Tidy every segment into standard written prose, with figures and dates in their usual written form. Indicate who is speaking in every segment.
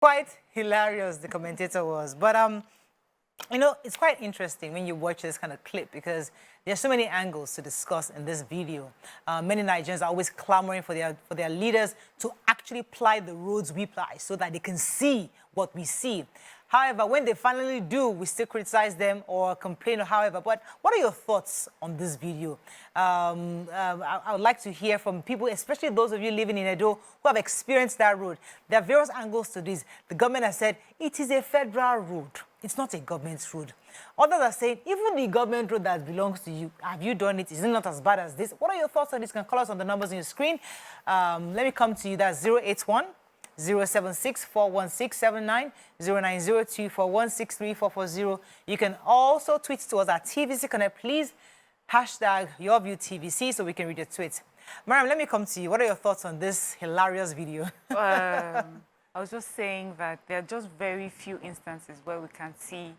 Speaker 1: Quite hilarious, the commentator was. But, you know, it's quite interesting when you watch this kind of clip because there's so many angles to discuss in this video. Many Nigerians are always clamoring for their leaders to actually ply the roads we ply so that they can see what we see. However, when they finally do, we still criticize them or complain or however. But what are your thoughts on this video? I would like to hear from people, especially those of you living in Edo who have experienced that road. There are various angles to this. The government has said it is a federal road. It's not a government road. Others are saying, even the government road that belongs to you, have you done it? Is it not as bad as this? What are your thoughts on this? You can call us on the numbers on your screen. Let me come to you. That's 081 076 41679 0902 416 3440. You can also tweet to us at TVC Connect. Please hashtag YourViewTVC so we can read your tweet. Mariam, let me come to you. What are your thoughts on this hilarious video?
Speaker 2: I was just saying that there are just very few instances where we can see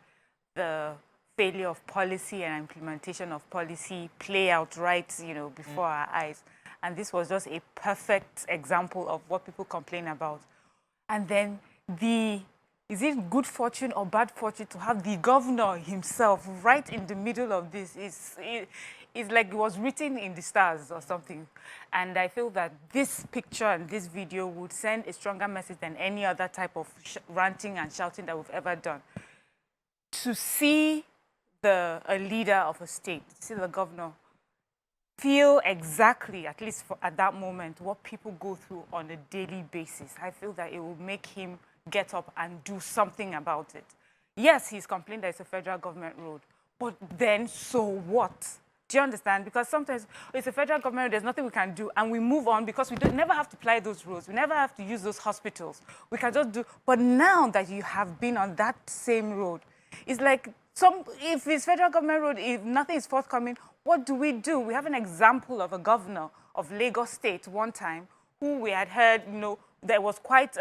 Speaker 2: the failure of policy and implementation of policy play out right, before our eyes. And this was just a perfect example of what people complain about. And then is it good fortune or bad fortune to have the governor himself right in the middle of this? It's like it was written in the stars or something. And I feel that this picture and this video would send a stronger message than any other type of ranting and shouting that we've ever done. To see a leader of a state, see the governor, feel exactly, at least at that moment, what people go through on a daily basis. I feel that it will make him get up and do something about it. Yes, he's complained that it's a federal government road, but then so what? Do you understand? Because sometimes it's a federal government road, there's nothing we can do, and we move on because we never have to ply those roads. We never have to use those hospitals. We can just do, but now that you have been on that same road, it's like, if it's federal government road, if nothing is forthcoming, what do? We have an example of a governor of Lagos State one time who we had heard, that was quite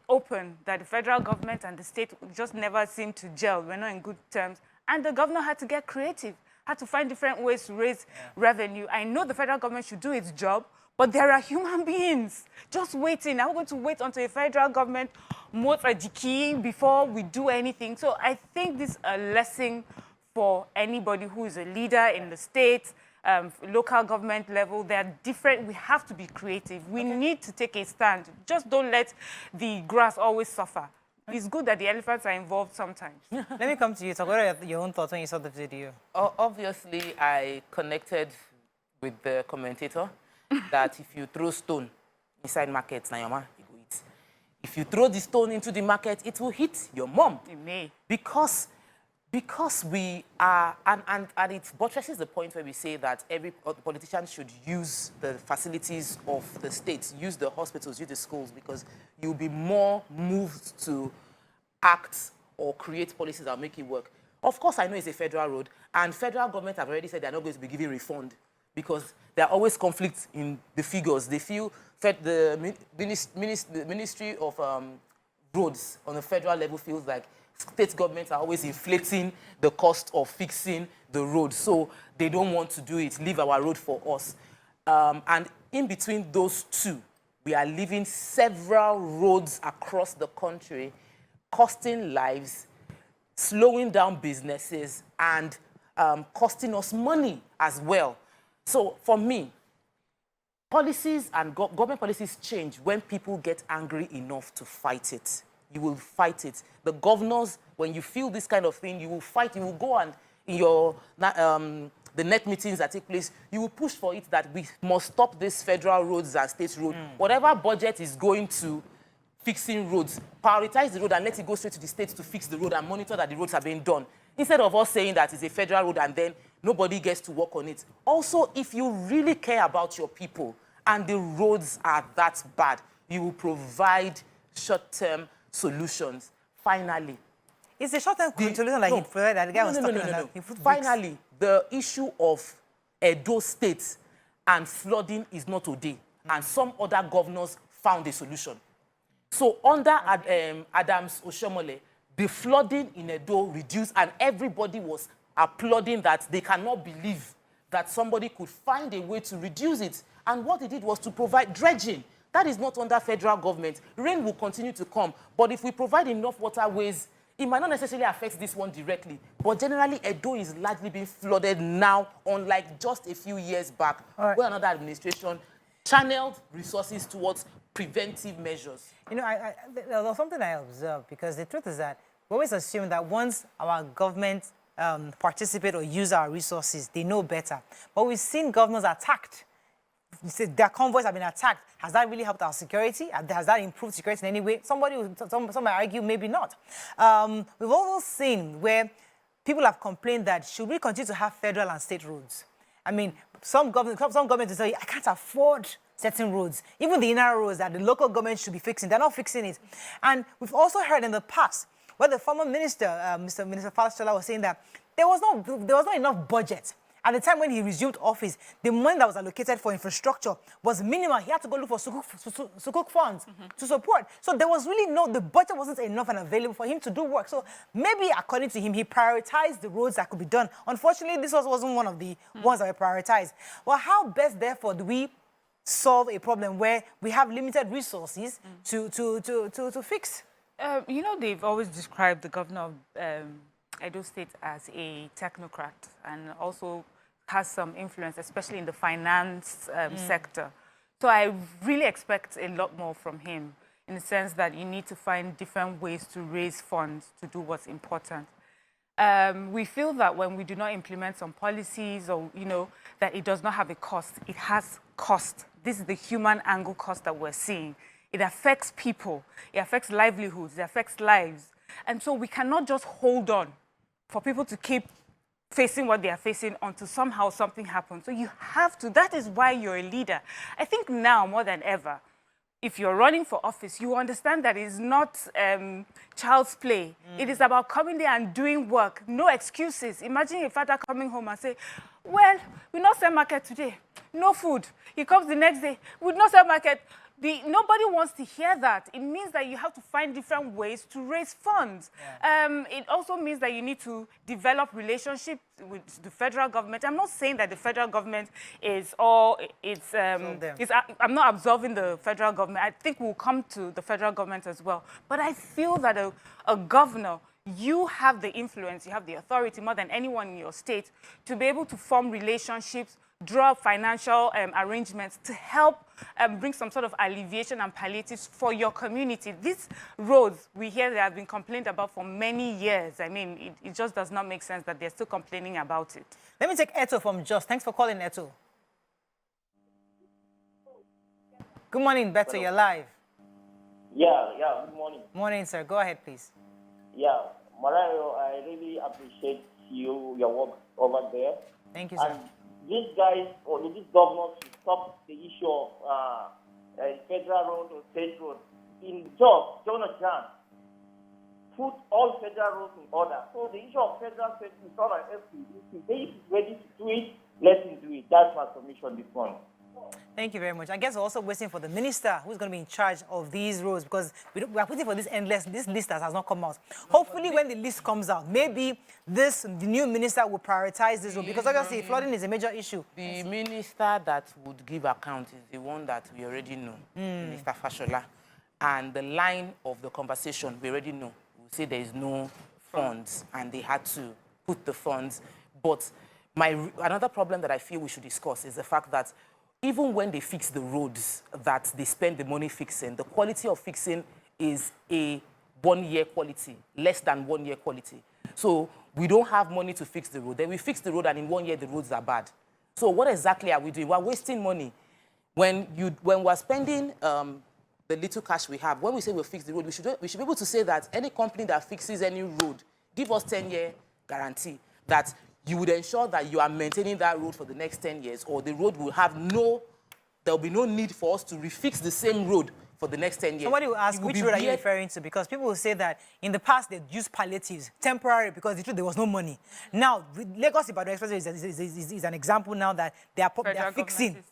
Speaker 2: open that the federal government and the state just never seemed to gel. We're not in good terms. And the governor had to get creative, had to find different ways to raise revenue. I know the federal government should do its job, but there are human beings just waiting. I'm going to wait until the federal government moves a jiki before we do anything. So I think this is a lesson for anybody who is a leader in the state, local government level. They're different. We have to be creative. We need to take a stand. Just don't let the grass always suffer. It's good that the elephants are involved sometimes.
Speaker 1: Let me come to you. So what are your own thoughts when you saw the video?
Speaker 3: Obviously, I connected with the commentator that if you throw stone inside market, Nayama, you go eat. If you throw the stone into the market, it will hit your mom.
Speaker 2: It may.
Speaker 3: Because we are, and it buttresses the point where we say that every politician should use the facilities of the state, use the hospitals, use the schools, because you'll be more moved to act or create policies that will make it work. Of course, I know it's a federal road, and federal government have already said they're not going to be giving refund because there are always conflicts in the figures. They feel the Ministry of Roads on a federal level feels like state governments are always inflating the cost of fixing the road. So they don't want to do it, leave our road for us. And in between those two, we are leaving several roads across the country, costing lives, slowing down businesses, and costing us money as well. So for me, policies and government policies change when people get angry enough to fight it. You will fight it. The governors, when you feel this kind of thing, you will fight. You will go and in your the net meetings that take place, you will push for it that we must stop these federal roads and state roads. Whatever budget is going to fixing roads, prioritize the road and let it go straight to the state to fix the road and monitor that the roads are being done. Instead of us saying that it's a federal road and then nobody gets to work on it. Also, if you really care about your people and the roads are that bad, you will provide short-term solutions. Finally,
Speaker 1: it's a short-term solution like he provided that the guy was talking about.
Speaker 3: Finally, the issue of Edo State and flooding is not today, and some other governors found a solution. So under Adams Oshomole, the flooding in Edo reduced, and everybody was applauding that they cannot believe that somebody could find a way to reduce it. And what they did was to provide dredging. That is not under federal government. Rain will continue to come. But if we provide enough waterways, it might not necessarily affect this one directly. But generally, Edo is largely being flooded now, unlike just a few years back, where another administration channeled resources towards preventive measures.
Speaker 1: You know, there was something I observed, because the truth is that we always assume that once our government participate or use our resources, they know better. But we've seen governors attacked. Their convoys have been attacked. Has that really helped our security? Has that improved security in any way? Some might argue maybe not. We've also seen where people have complained that should we continue to have federal and state roads? I mean, some governments will say, I can't afford certain roads. Even the inner roads that the local government should be fixing, they're not fixing it. And we've also heard in the past where the former minister, Minister Falastola, was saying that there was not enough budget. At the time when he resumed office, the money that was allocated for infrastructure was minimal. He had to go look for sukuk funds to support. So there was really the budget wasn't enough and available for him to do work. So maybe, according to him, he prioritized the roads that could be done. Unfortunately, this wasn't one of the ones that were prioritized. Well, how best, therefore, do we solve a problem where we have limited resources to fix?
Speaker 2: You know, they've always described the governor of Edo State as a technocrat, and also has some influence, especially in the finance sector. So I really expect a lot more from him, in the sense that you need to find different ways to raise funds to do what's important. We feel that when we do not implement some policies, or, you know, that it does not have a cost. It has cost. This is the human angle cost that we're seeing. It affects people. It affects livelihoods. It affects lives. And so we cannot just hold on for people to keep facing what they are facing until somehow something happens. So you have to. That is why you're a leader. I think now more than ever, if you're running for office, you understand that it's not child's play. It is about coming there and doing work. No excuses. Imagine a father coming home and say, well, we not sell market today. No food. He comes the next day. We not sell market. Nobody wants to hear that. It means that you have to find different ways to raise funds. Yeah. It also means that you need to develop relationships with the federal government. I'm not saying that the federal government is all, I'm not absolving the federal government. I think we'll come to the federal government as well. But I feel that a governor, you have the influence, you have the authority more than anyone in your state to be able to form relationships, draw financial arrangements to help bring some sort of alleviation and palliatives for your community. These roads, we hear they have been complained about for many years. I mean, it just does not make sense that they're still complaining about it.
Speaker 1: Let me take Eto from Just. Thanks for calling, Eto. Good morning, Beto. Hello. You're live.
Speaker 4: Yeah, good morning.
Speaker 1: Morning, sir. Go ahead, please.
Speaker 4: Yeah, Marayo, I really appreciate your work over there.
Speaker 1: Thank you, sir.
Speaker 4: And these guys, or these governors, should stop the issue of federal road or state road. In Jonathan, put all federal roads in order. So the issue of federal state is not an issue. If they are ready to do it, let him do it. That's my submission this morning.
Speaker 1: Thank you very much. I guess we're also waiting for the minister who's going to be in charge of these roads, because we are waiting for this list that has not come out. Hopefully, when the list comes out, maybe the new minister will prioritize this road, because obviously flooding is a major issue.
Speaker 3: The minister that would give account is the one that we already know, Minister Fashola. And the line of the conversation, we already know. We say there is no funds, and they had to put the funds. But another problem that I feel we should discuss is the fact that even when they fix the roads that they spend the money fixing, the quality of fixing is a one-year quality, less than 1 year quality. So we don't have money to fix the road. Then we fix the road, and in 1 year, the roads are bad. So what exactly are we doing? We're wasting money. When we're spending the little cash we have, when we say we'll fix the road, we should be able to say that any company that fixes any road, give us 10-year guarantee that you would ensure that you are maintaining that road for the next 10 years, or the road will have there will be no need for us to refix the same road for the next 10 years.
Speaker 1: Somebody will ask, which road are you referring to? Because people will say that in the past, they used palliatives, temporary, because the truth, there was no money. Now, Lagos-Ibadan Expressway is an example now that they are fixing.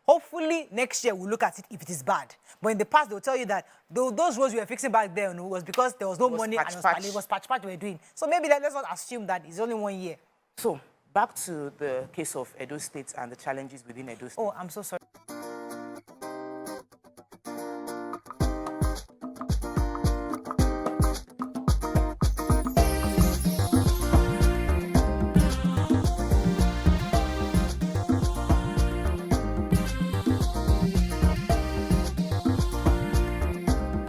Speaker 1: Hopefully, next year, we'll look at it if it is bad. But in the past, they'll tell you that those roads we were fixing back then was because there was no money and it was patch we were doing. So maybe let's not assume that it's only 1 year.
Speaker 3: So, back to the case of Edo State and the challenges within Edo State.
Speaker 1: Oh, I'm so sorry.